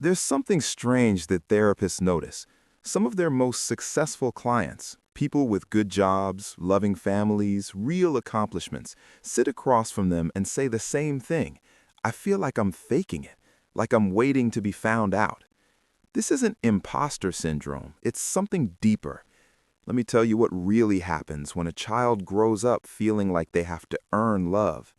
There's something strange that therapists notice. Some of their most successful clients, people with good jobs, loving families, real accomplishments, sit across from them and say the same thing. I feel like I'm faking it, like I'm waiting to be found out. This isn't imposter syndrome, it's something deeper. Let me tell you what really happens when a child grows up feeling like they have to earn love.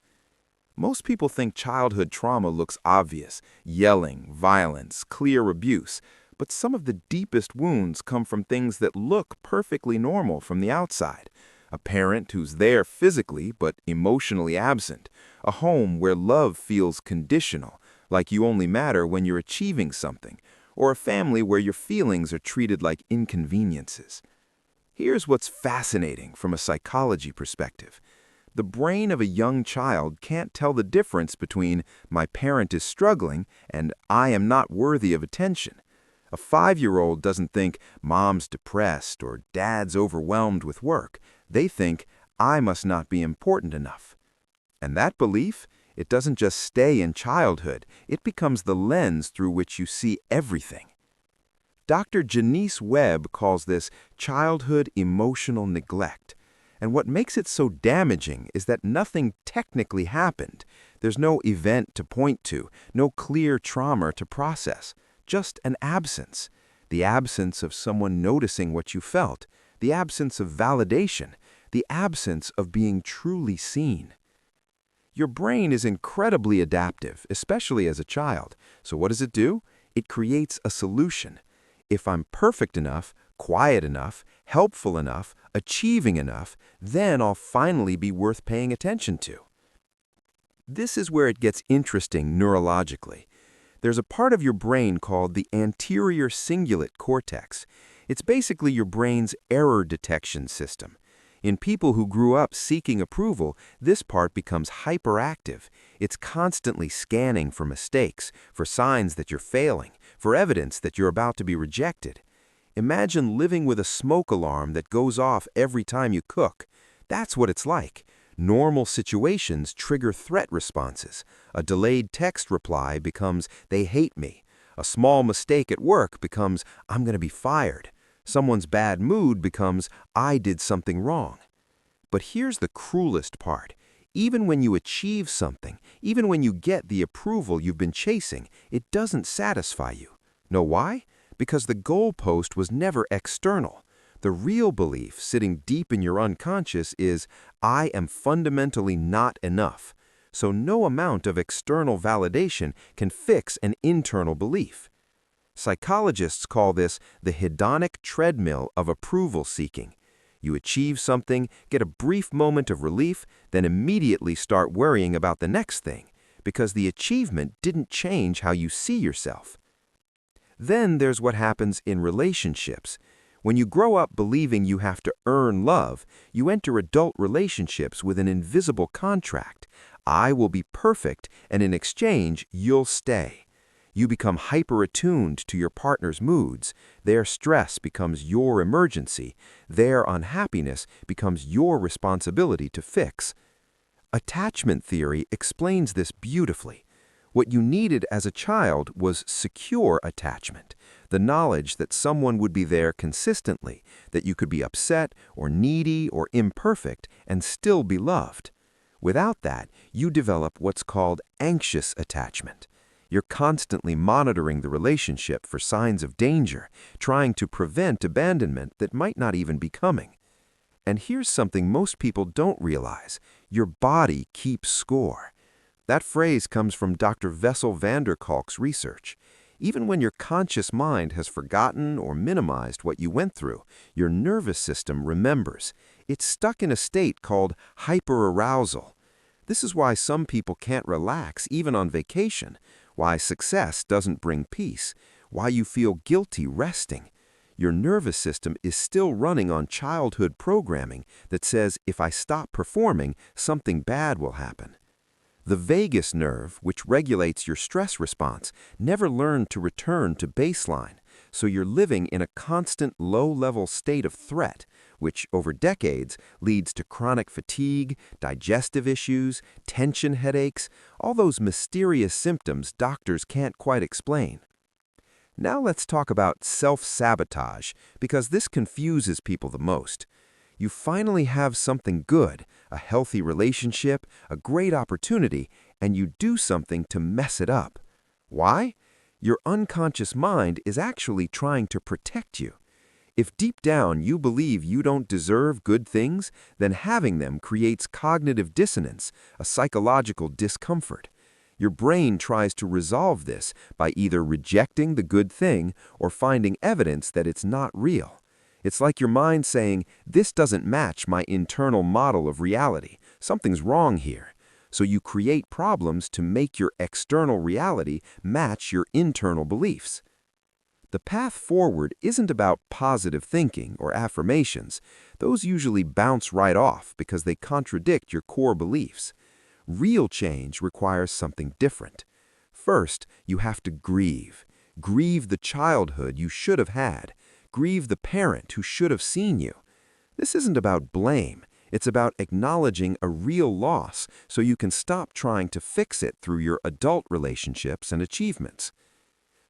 Most people think childhood trauma looks obvious, yelling, violence, clear abuse, but some of the deepest wounds come from things that look perfectly normal from the outside. A parent who's there physically but emotionally absent. A home where love feels conditional, like you only matter when you're achieving something. Or a family where your feelings are treated like inconveniences. Here's what's fascinating from a psychology perspective. The brain of a young child can't tell the difference between my parent is struggling and I am not worthy of attention. A 5-year-old doesn't think mom's depressed or dad's overwhelmed with work. They think I must not be important enough. And that belief, it doesn't just stay in childhood, it becomes the lens through which you see everything. Dr. Janice Webb calls this childhood emotional neglect. And what makes it so damaging is that nothing technically happened. There's no event to point to, no clear trauma to process, just an absence. The absence of someone noticing what you felt, the absence of validation, the absence of being truly seen. Your brain is incredibly adaptive, especially as a child. So what does it do? It creates a solution. If I'm perfect enough, quiet enough, helpful enough, achieving enough, then I'll finally be worth paying attention to. This is where it gets interesting neurologically. There's a part of your brain called the anterior cingulate cortex. It's basically your brain's error detection system. In people who grew up seeking approval, this part becomes hyperactive. It's constantly scanning for mistakes, for signs that you're failing, for evidence that you're about to be rejected. Imagine living with a smoke alarm that goes off every time you cook. That's what it's like. Normal situations trigger threat responses. A delayed text reply becomes, they hate me. A small mistake at work becomes, I'm going to be fired. Someone's bad mood becomes, I did something wrong. But here's the cruelest part. Even when you achieve something, even when you get the approval you've been chasing, it doesn't satisfy you. Know why? Because the goalpost was never external. The real belief sitting deep in your unconscious is, I am fundamentally not enough. So no amount of external validation can fix an internal belief. Psychologists call this the hedonic treadmill of approval seeking. You achieve something, get a brief moment of relief, then immediately start worrying about the next thing, because the achievement didn't change how you see yourself. Then there's what happens in relationships. When you grow up believing you have to earn love, you enter adult relationships with an invisible contract. I will be perfect, and in exchange, you'll stay. You become hyper-attuned to your partner's moods. Their stress becomes your emergency. Their unhappiness becomes your responsibility to fix. Attachment theory explains this beautifully. What you needed as a child was secure attachment, the knowledge that someone would be there consistently, that you could be upset or needy or imperfect and still be loved. Without that, you develop what's called anxious attachment. You're constantly monitoring the relationship for signs of danger, trying to prevent abandonment that might not even be coming. And here's something most people don't realize. Your body keeps score. That phrase comes from Dr. Vessel van der Kolk's research. Even when your conscious mind has forgotten or minimized what you went through, your nervous system remembers. It's stuck in a state called hyperarousal. This is why some people can't relax even on vacation, why success doesn't bring peace, why you feel guilty resting. Your nervous system is still running on childhood programming that says if I stop performing, something bad will happen. The vagus nerve, which regulates your stress response, never learned to return to baseline, so you're living in a constant low-level state of threat, which over decades leads to chronic fatigue, digestive issues, tension headaches, all those mysterious symptoms doctors can't quite explain. Now let's talk about self-sabotage, because this confuses people the most. You finally have something good, a healthy relationship, a great opportunity, and you do something to mess it up. Why? Your unconscious mind is actually trying to protect you. If deep down you believe you don't deserve good things, then having them creates cognitive dissonance, a psychological discomfort. Your brain tries to resolve this by either rejecting the good thing or finding evidence that it's not real. It's like your mind saying, "This doesn't match my internal model of reality. Something's wrong here." So you create problems to make your external reality match your internal beliefs. The path forward isn't about positive thinking or affirmations. Those usually bounce right off because they contradict your core beliefs. Real change requires something different. First, you have to grieve. Grieve the childhood you should have had. Grieve the parent who should have seen you. This isn't about blame. It's about acknowledging a real loss so you can stop trying to fix it through your adult relationships and achievements.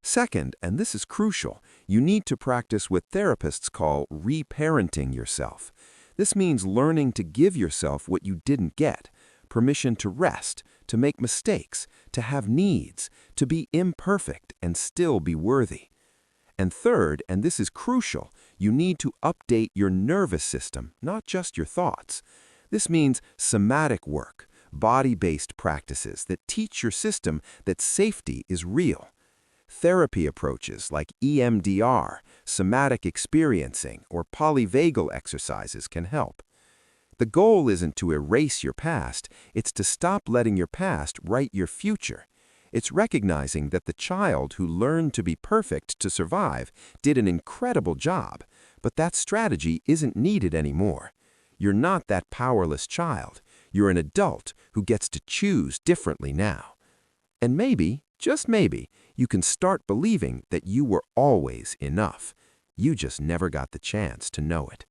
Second, and this is crucial, you need to practice what therapists call reparenting yourself. This means learning to give yourself what you didn't get, permission to rest, to make mistakes, to have needs, to be imperfect and still be worthy. And third, and this is crucial, you need to update your nervous system, not just your thoughts. This means somatic work, body-based practices that teach your system that safety is real. Therapy approaches like EMDR, somatic experiencing, or polyvagal exercises can help. The goal isn't to erase your past, it's to stop letting your past write your future. It's recognizing that the child who learned to be perfect to survive did an incredible job, but that strategy isn't needed anymore. You're not that powerless child. You're an adult who gets to choose differently now. And maybe, just maybe, you can start believing that you were always enough. You just never got the chance to know it.